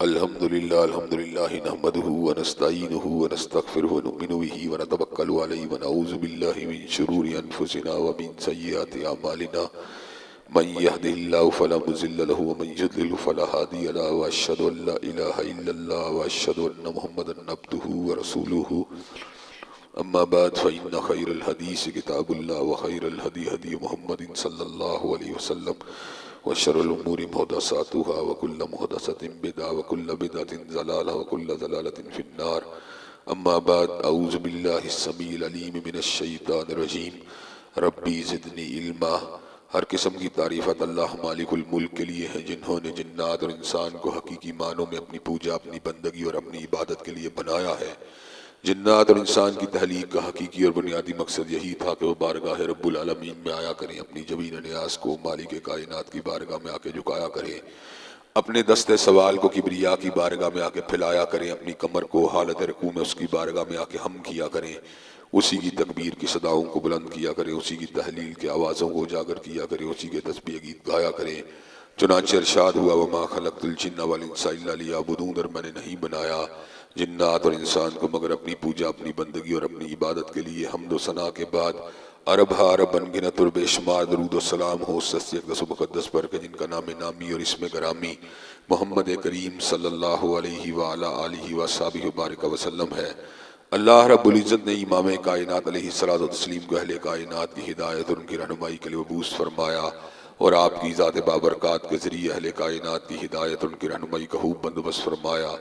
الحمد للہ نحمده ونستعینه ونستغفره ونؤمن به ونتوکل علیہ ونعوذ باللہ من شرور انفسنا ومن سیئات اعمالنا من يهده الله فلا مضل له ومن يضلل فلا هادي له واشهد ان لا اله الا الله واشهد ان محمدا عبده ورسوله اما بعد فان خير الحديث كتاب الله وخير الهدي هدي محمد صلى الله عليه وسلم وشر الأمور محدثاتها وكل محدثة بدعة وكل بدعة ضلالة وكل ضلالة في النار أما بعد أعوذ بالله السميع العليم من الشيطان الرجيم ربي زدني علما۔ ہر قسم کی تعریفت اللہ مالک الملک کے لیے ہے جنہوں نے جنات اور انسان کو حقیقی معنوں میں اپنی پوجا، اپنی بندگی اور اپنی عبادت کے لیے بنایا ہے۔ جنات اور انسان کی تخلیق کا حقیقی اور بنیادی مقصد یہی تھا کہ وہ بارگاہ رب العالمین میں آیا کریں، اپنی جبین نیاز کو مالک کائنات کی بارگاہ میں آ کے جھکایا کریں، اپنے دست سوال کو کبریا کی بارگاہ میں آ کے پھیلایا کریں، اپنی کمر کو حالت رکوع میں اس کی بارگاہ میں آ کے ہم کیا کریں، اسی کی تکبیر کی صداؤں کو بلند کیا کریں، اسی کی تحلیل کے آوازوں کو اجاگر کیا کریں، اسی کے تسبیح گیت گایا کریں۔ چنانچہ ارشاد ہوا وما خلقت الجن والانس الا لیعبدون، اور میں نے نہیں بنایا جنات اور انسان کو مگر اپنی پوجا، اپنی بندگی اور اپنی عبادت کے لیے۔ حمد و ثنا کے بعد عرب ہا عرب انگنت اور بے شمار درود و سلام ہو اس شخص اقدس و مقدس پر کہ جن کا نام نامی اور اسم گرامی محمد کریم صلی اللہ علیہ وآلہ آلہ وصحبہ وبارک وسلم ہے۔ اللہ رب العزت نے امام کائنات علیہ الصلوۃ والتسلیم کو اہل کائنات کی ہدایت اور ان کی رہنمائی کے لیے مبعوث فرمایا، اور آپ کی ذات بابرکات کے ذریعے اہل کائنات کی ہدایت اور ان کی رہنمائی کا خوب بندوبست فرمایا۔